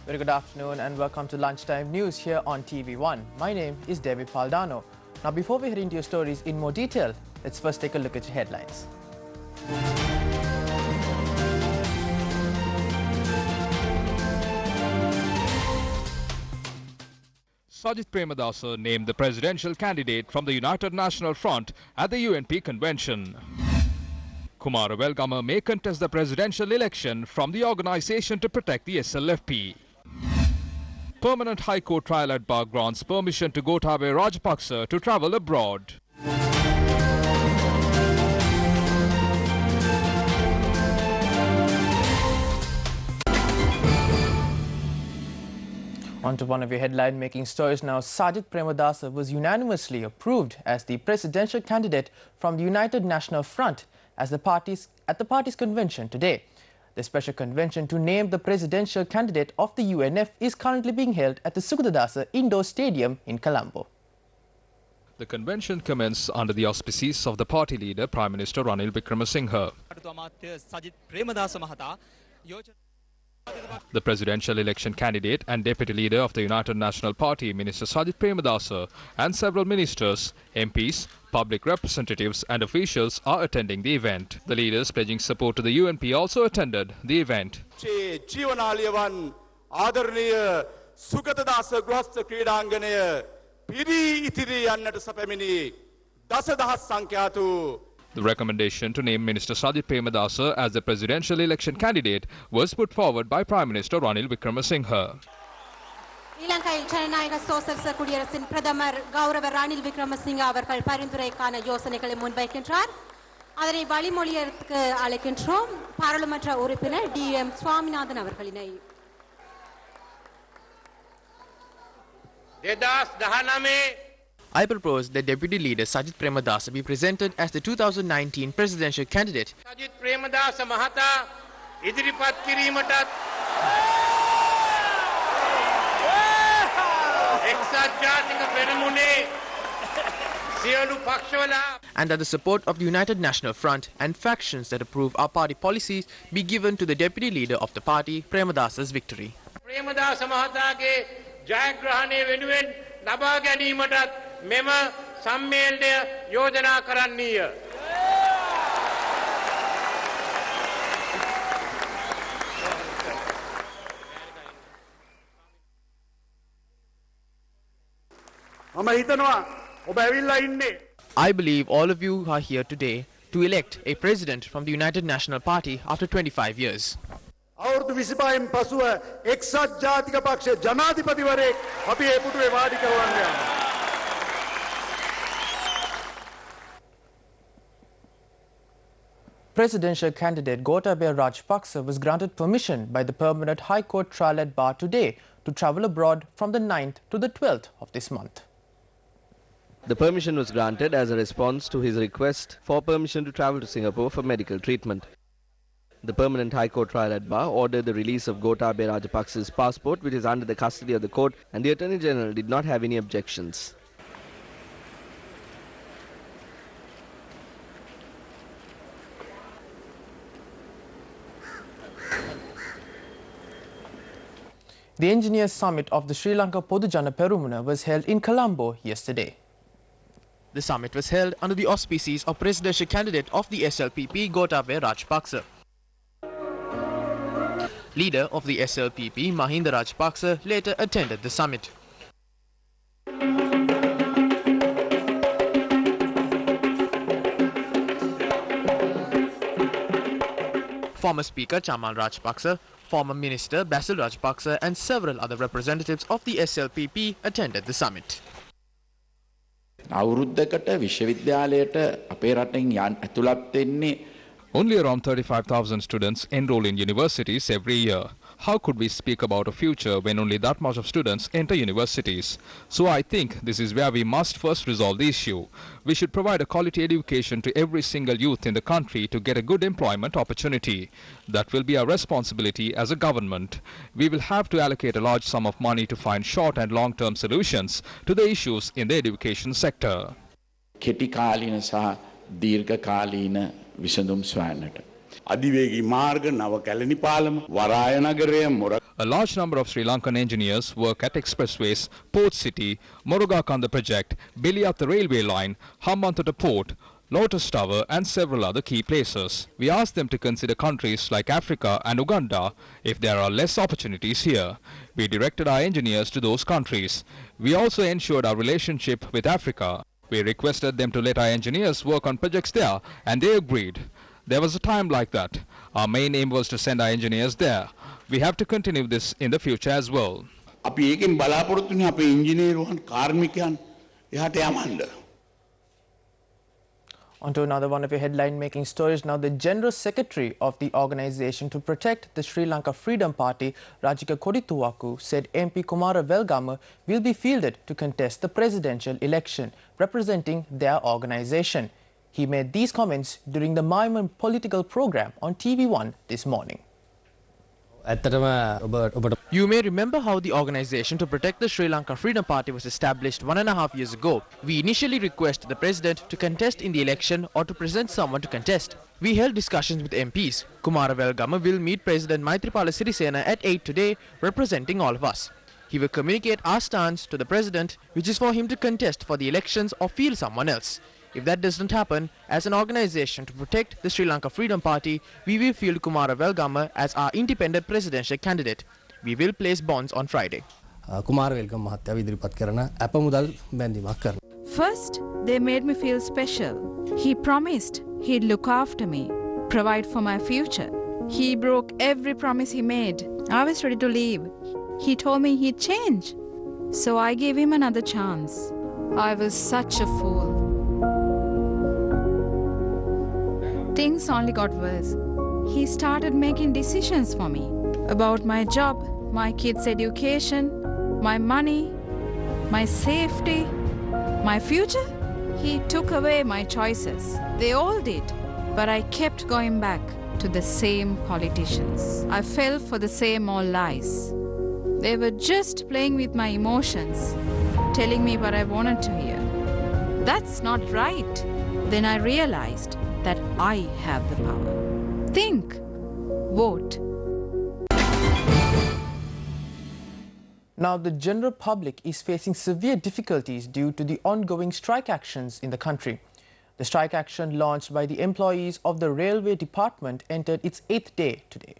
Very good afternoon and welcome to Lunchtime News here on TV1. My name is David Paldano. Now before we head into your stories in more detail, let's first take a look at your headlines. Sajith Premadasa named the presidential candidate from the United National Front at the UNP convention. Kumara Welgamer may contest the presidential election from the organisation to protect the SLFP. Permanent High Court trial at bar grants permission to Gotabaya Rajapaksa to travel abroad. On to one of your headline-making stories now. Sajith Premadasa was unanimously approved as the presidential candidate from the United National Front at the party's convention today. The special convention to name the presidential candidate of the UNF is currently being held at the Sukadadasa Indoor Stadium in Colombo. The convention commenced under the auspices of the party leader, Prime Minister Ranil Wickremesinghe. The presidential election candidate and deputy leader of the United National Party, Minister Sajith Premadasa, and several ministers, MPs, public representatives and officials are attending the event. The leaders pledging support to the UNP also attended the event. The recommendation to name Minister Sajith Premadasa as the presidential election candidate was put forward by Prime Minister Ranil Wickremesinghe. இலங்கையில் ஜனநாயக சோசலிச குடியரசின் பிரதமர் கௌரவ ரணில் விக்ரமசிங்க அவர்கள் பரிந்துரைக்கான யோசனைகளை முன்வைக்கின்றார். அதனை வழிமொழியற்கு அழைக்கின்றோம் பாராளுமன்ற உறுப்பினர் TM. Swaminathan அவர்களினை. 2019 I propose that Deputy Leader Sajith Premadasa be presented as the 2019 presidential candidate. Sajith Premadasa mahata ඉදිරිපත් කිරීමටත් එක්සත් ජාතික පෙරමුණේ සියලු පක්ෂවල And that the support of the United National Front and factions that approve our party policies be given to the Deputy Leader of the party, Premadasa's victory. Premadasa මහතාගේ ජයග්‍රහණය වෙනුවෙන් ලබා ගැනීමටත් මෙම සම්මේලනය යෝජනා කරන්නීය. I believe all of you are here today to elect a president from the United National Party after 25 years. අවුරුදු 25න් පසුව එක්සත් ජාතික පක්ෂ ජනාධිපතිවරයෙක් අපි ඒ පුටුවේ වාඩි කරවන්න යනවා. Presidential candidate Gotabaya Rajapaksa was granted permission by the Permanent High Court trial at bar today to travel abroad from the 9th to the 12th of this month. The permission was granted as a response to his request for permission to travel to Singapore for medical treatment. The Permanent High Court trial at bar ordered the release of Gotabaya Rajapaksa's passport, which is under the custody of the court, and the Attorney General did not have any objections. The Engineers Summit of the Sri Lanka Podujana Perumuna was held in Colombo yesterday. The summit was held under the auspices of presidential candidate of the SLPP, Gotabaya Rajapaksa. Leader of the SLPP, Mahinda Rajapaksa, later attended the summit. Former Speaker Chamal Rajapaksa, former Minister Basil Rajapaksa and several other representatives of the SLPP attended the summit. අවුරුද්දකට විශ්වවිද්‍යාලයට අපේ රටෙන් ඇතුළත් වෙන්නේ Only around 35,000 students enroll in universities every year. How could we speak about a future when only that much of students enter universities? So I think this is where we must first resolve the issue. We should provide a quality education to every single youth in the country to get a good employment opportunity. That will be our responsibility as a government. We will have to allocate a large sum of money to find short and long-term solutions to the issues in the education sector. කෙටි කාලීන සහ දීර්ඝ කාලීන විසඳුම් සොයන්නට අධිවේගී මාර්ග නව කැලණි පාලම වරාය නගරය මොර A large number of Sri Lankan engineers work at expressways, Port City, Morogakanda project, Beliata railway line, Hambantota port, Lotus Tower and several other key places. We asked them to consider countries like Africa and Uganda if there are less opportunities here. We directed our engineers to those countries. We also ensured our relationship with Africa. We requested them to let our engineers work on projects there and they agreed. There was a time like that. Our main aim was to send our engineers there. We have to continue this in the future as well. අපි ඒකෙන් බලාපොරොත්තු වෙන අපේ ඉංජිනේරුවන් කාර්මිකයන් එහාට යවන්න. On to another one of your headline-making stories now. The General Secretary of the Organisation to Protect the Sri Lanka Freedom Party, Rajika Kodituwaku, said MP Kumara Velgama will be fielded to contest the presidential election, representing their organisation. He made these comments during the Maiman political program on TV1 this morning. You may remember how the Organisation to Protect the Sri Lanka Freedom Party was established 1.5 years ago. We initially requested the President to contest in the election or to present someone to contest. We held discussions with MPs. Kumara Velgama will meet President Maithripala Sirisena at 8 today, representing all of us. He will communicate our stance to the President, which is for him to contest for the elections or field someone else. If that doesn't happen, as an organisation to protect the Sri Lanka Freedom Party, we will field Kumara Velgama as our independent presidential candidate. We will place bonds on Friday. First, they made me feel special. He promised he'd look after me, provide for my future. He broke every promise he made. I was ready to leave. He told me he'd change. So I gave him another chance. I was such a fool. Things only got worse. He started making decisions for me about my job, my kids' education, my money, my safety, my future. He took away my choices. They all did. But I kept going back to the same politicians. I fell for the same old lies. They were just playing with my emotions, telling me what I wanted to hear. That's not right. Then I realized that I have the power. Think. Vote. Now, the general public is facing severe difficulties due to the ongoing strike actions in the country. The strike action launched by the employees of the Railway Department entered its 8th day today.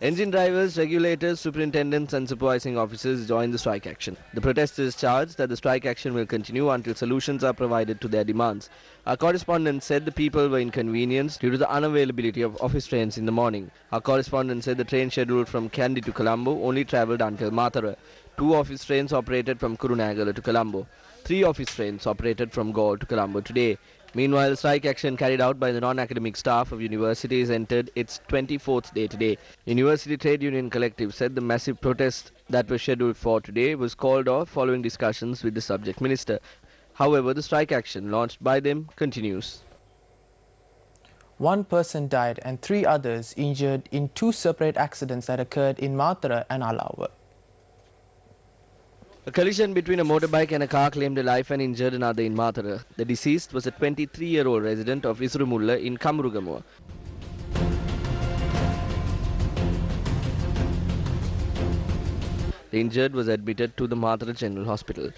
Engine drivers, regulators, superintendents and supervising officers joined the strike action. The protesters charged that the strike action will continue until solutions are provided to their demands. Our correspondent said the people were inconvenienced due to the unavailability of office trains in the morning. Our correspondent said the train scheduled from Kandy to Colombo only travelled until Mathura. 2 office trains operated from Kurunegala to Colombo. 3 office trains operated from Galle to Colombo today. Meanwhile, the strike action carried out by the non-academic staff of universities entered its 24th day today. University Trade Union Collective said the massive protest that was scheduled for today was called off following discussions with the subject minister. However, the strike action launched by them continues. 1 person died and 3 others injured in 2 separate accidents that occurred in Mathura and Alawa. A collision between a motorbike and a car claimed a life and injured another in Mathura. The deceased was a 23-year-old resident of Isrumulla in Kamurugamua. The injured was admitted to the Mathura General Hospital.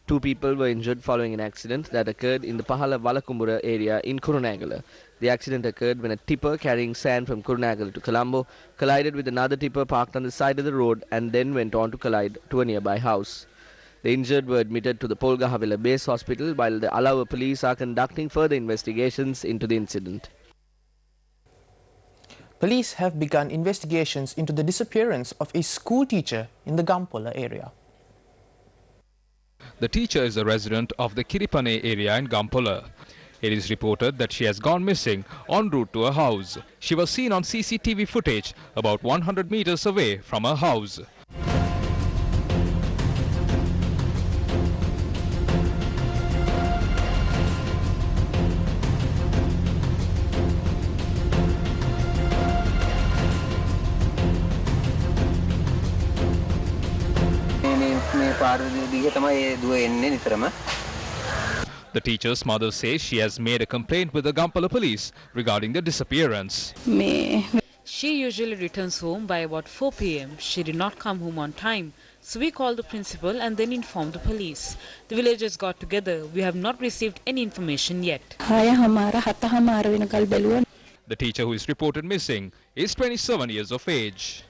2 people were injured following an accident that occurred in the Pahala Valakumbura area in Kurunegala. The accident occurred when a tipper carrying sand from Kurunegala to Colombo collided with another tipper parked on the side of the road and then went on to collide to a nearby house. The injured were admitted to the Polgahavila Base Hospital while the Alawa police are conducting further investigations into the incident. Police have begun investigations into the disappearance of a school teacher in the Gampola area. The teacher is a resident of the Kiripane area in Gampola. It is reported that she has gone missing en route to her house. She was seen on CCTV footage about 100 meters away from her house. The teacher's mother says she has made a complaint with the Gampala police regarding the disappearance. She usually returns home by about 4 p.m. She did not come home on time. So we called the principal and then informed the police. The villagers got together. We have not received any information yet. The teacher who is reported missing is 27 years of age.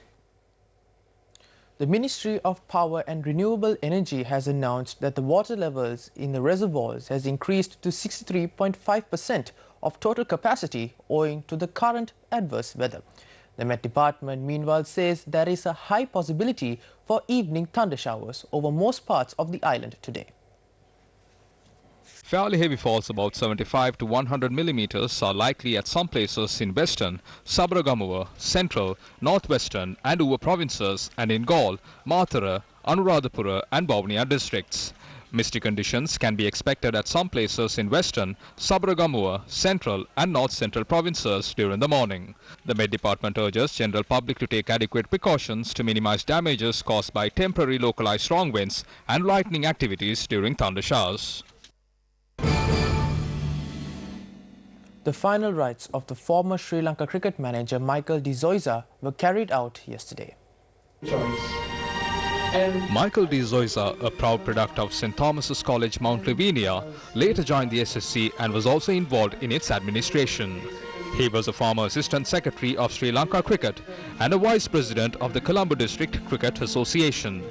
The Ministry of Power and Renewable Energy has announced that the water levels in the reservoirs has increased to 63.5% of total capacity owing to the current adverse weather. The Met Department meanwhile says there is a high possibility for evening thunder showers over most parts of the island today. Fairly heavy falls about 75 to 100 millimeters are likely at some places in western, Sabaragamuwa, central, northwestern and Uva provinces and in Gaul, Mathura, Anuradhapura and Vavuniya districts. Misty conditions can be expected at some places in western, Sabaragamuwa, central and north-central provinces during the morning. The Met Department urges general public to take adequate precautions to minimize damages caused by temporary localized strong winds and lightning activities during thunder showers. The final rites of the former Sri Lanka cricket manager Michael de Zoysa were carried out yesterday. Michael de Zoysa, a proud product of St. Thomas's College, Mount Lavinia, later joined the SSC and was also involved in its administration. He was a former Assistant Secretary of Sri Lanka Cricket and a Vice President of the Colombo District Cricket Association.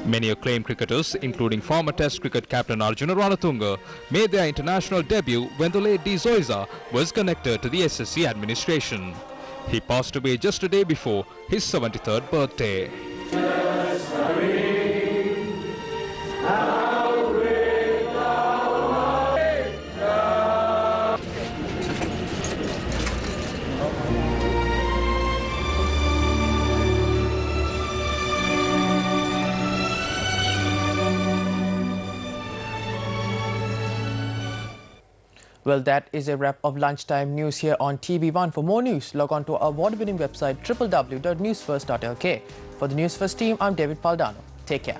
Many acclaimed cricketers, including former Test cricket captain Arjuna Ranatunga, made their international debut when the late de Zoysa was connected to the SSC administration. He passed away just a day before his 73rd birthday. Well, that is a wrap of lunchtime news here on TV1. For more news, log on to our award-winning website www.newsfirst.lk. For the Newsfirst team, I'm David Paldano. Take care.